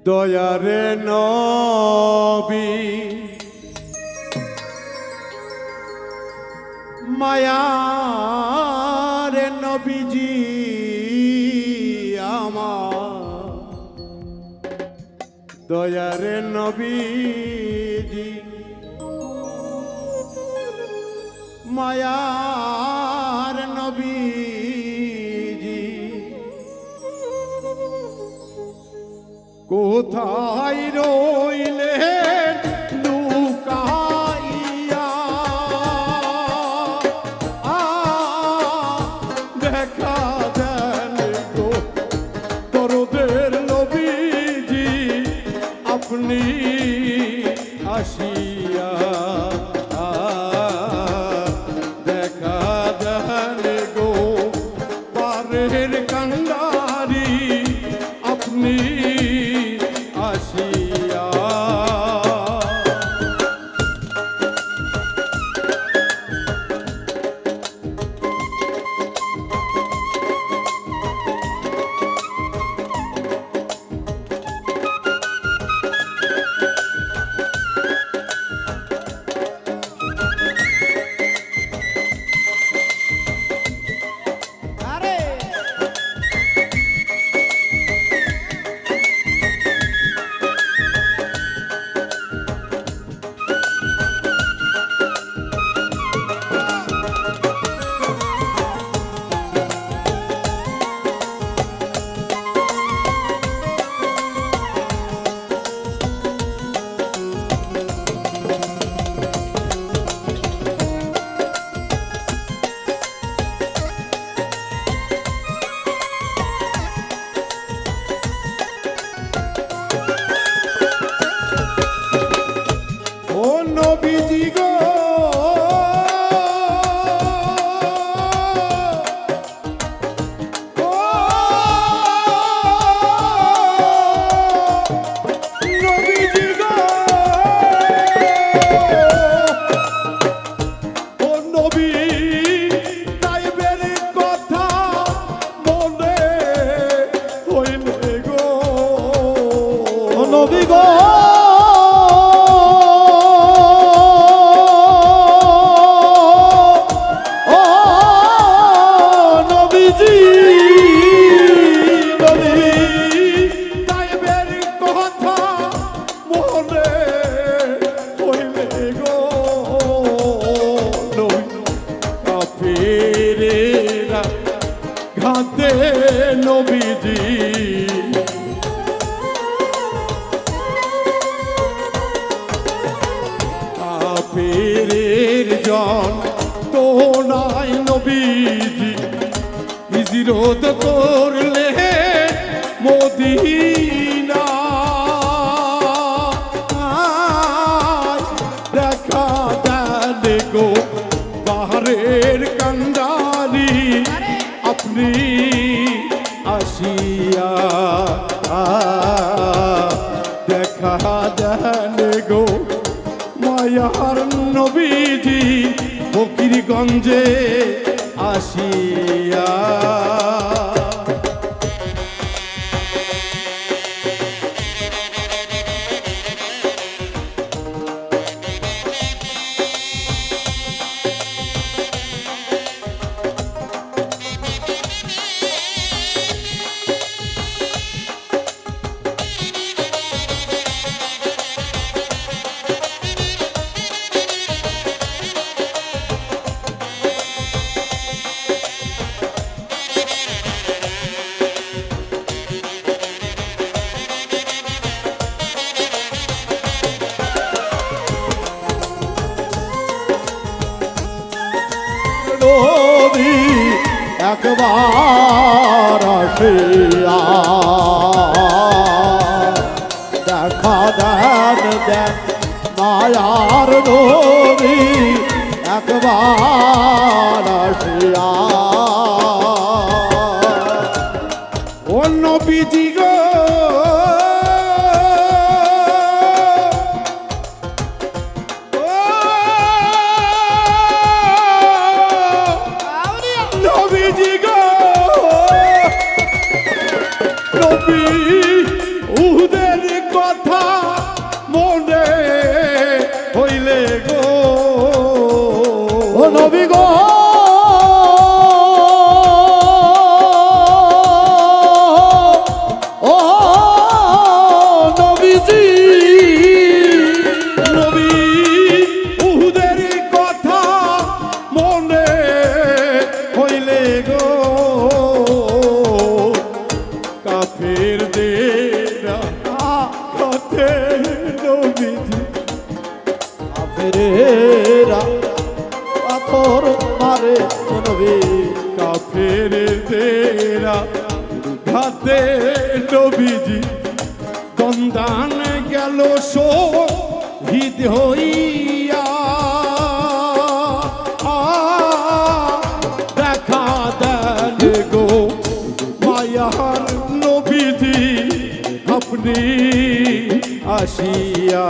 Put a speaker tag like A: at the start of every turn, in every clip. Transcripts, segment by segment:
A: দয়ারে নবী মায়ার নবীজি আমার দয়ারে নবীজি মায়ার নবীজি কোথায় রইলেন লুকাইয়া দেখা দেন গো দরদের নবীজি আপনি আসিয়া দেখা দেন গো পারের কান্ডারি আপনি আসিয়া নবীজি গো নবীজি গো ও নবী তাইবের কথা মনে হইলে গো নবী গো ঘাতে নবীজি কাফেরের জন তো নাই নবীজি হিজরত করলে মদিনা দেখা দেন গো বাহারের কান্ডারি আপনি আসিয়া দেখা দেন গো মায়ার নবীজি ফকিরগঞ্জে আসিয়া নবী একবার আসিয়া দেখা দেন দেন মায়ার নবী একবার আসিয়া ও নবীজি গো নবী উহুদের তেরা ঘাতে নবীজি দন্দান গেল শহীদ হইয়া দেখা দেন গো মায়ার নবীজি আপনি আসিয়া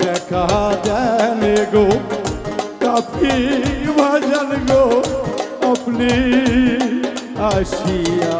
A: দেখা দেন গো কাফি ভাজন গো আপনি আসিয়া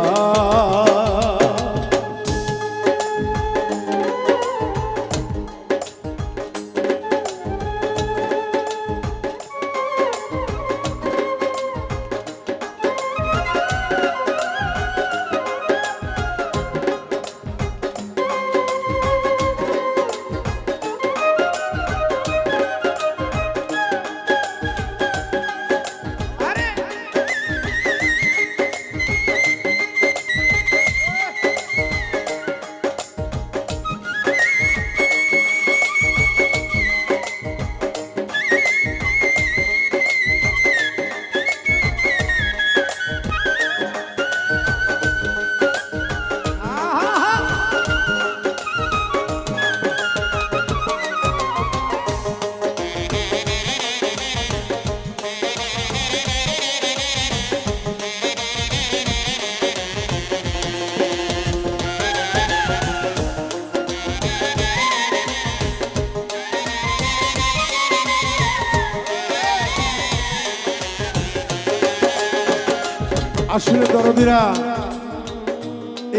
A: আসলে দরদিরা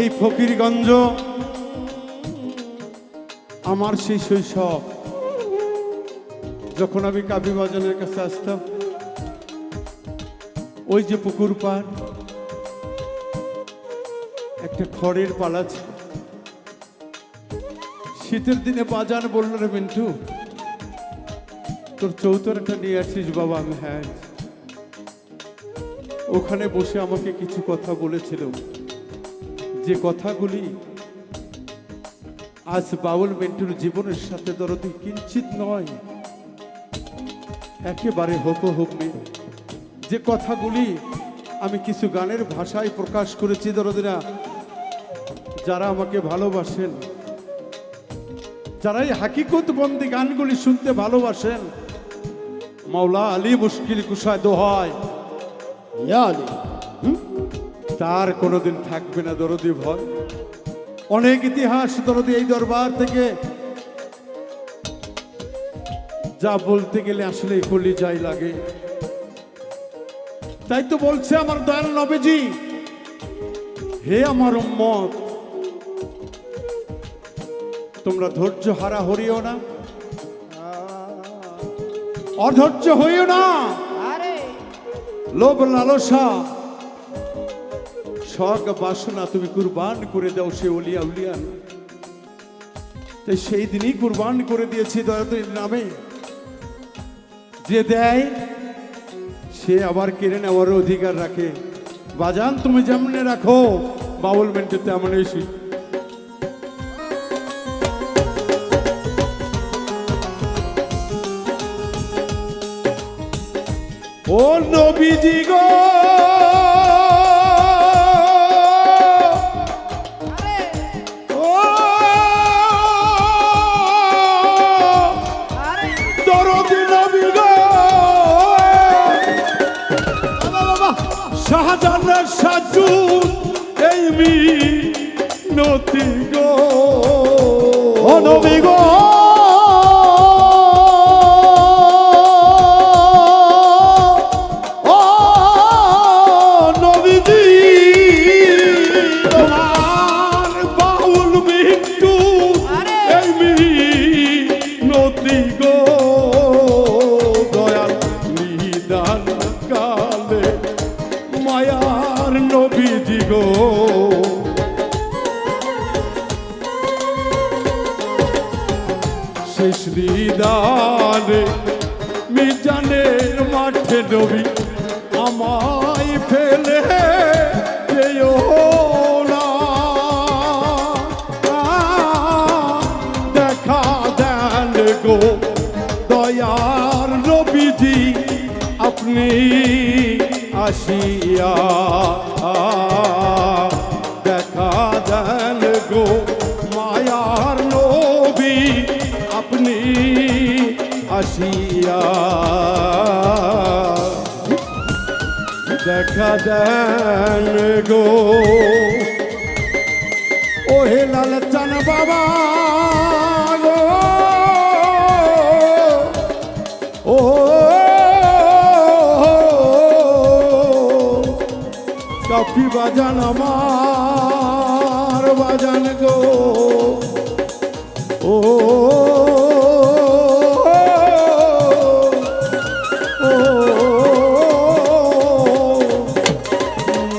A: এই ফকিরগঞ্জ আমার সেই শৈশব। যখন আমি কাবি বাজানের কাছে আসতাম, ওই যে পুকুর পার একটা খড়ের পালা ছিল। শীতের দিনে বাজান বলল, রে মিন্টু তোর চৌতরাটা নিয়ে আসিস বাবা। আমি হ্যাঁ। ওখানে বসে আমাকে কিছু কথা বলেছিল, যে কথাগুলি আজ বাউল মিন্টুর জীবনের সাথে দরদি কিঞ্চিত নয়, একেবারে হুবহু মিল। যে কথাগুলি আমি কিছু গানের ভাষায় প্রকাশ করেছি দরদিরা, যারা আমাকে ভালোবাসেন, যারা এই হাকিকত বন্দি গানগুলি শুনতে ভালোবাসেন, মাওলা আলী মুশকিল কুশায় দোহায় তার কোনোদিন থাকবে না দরদি ভয়। অনেক ইতিহাস দরদি এই দরবার থেকে যা বলতে গেলে আসলে কলিজায় লাগে। তাই তো বলছে আমার দয়াল নবীজি, হে আমার উম্মত, তোমরা ধৈর্য হারা হরিও না, অধৈর্য হইও না, লোভ লালসা শখ বাসনা তুমি কুরবান করে দাও সে ওলিয়া উলিয়ান। তাই সেই দিনই কুরবান করে দিয়েছি দয়াতের নামে। যে দেয় সে আবার কেড়ে নেওয়ার অধিকার রাখে। বাজান তুমি যেমনে রাখো, বাউল মিন্টু তেমনই ও নবীজি গো দরদি নবী গো, শাহজাহানের সাজু এই মিনতি গো, ও নবী গো শেষ দিদারে মিজানের মাঠে নবী আমায় ফেলে যেও না, দেখা দেন গো দয়ার নবীজি আপনি আস আসিয়া দেখা দেন গো মায়ার নবী আপনি আসিয়া দেখা দেন গো ওহে লালচান বাবা গো ও কাফি বাজান আমার বাজান গো ও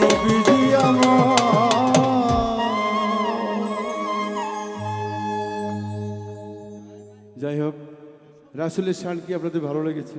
A: নবীজি আমার। যাই হোক রাসূলের শান কি আপনাদের ভালো লেগেছে?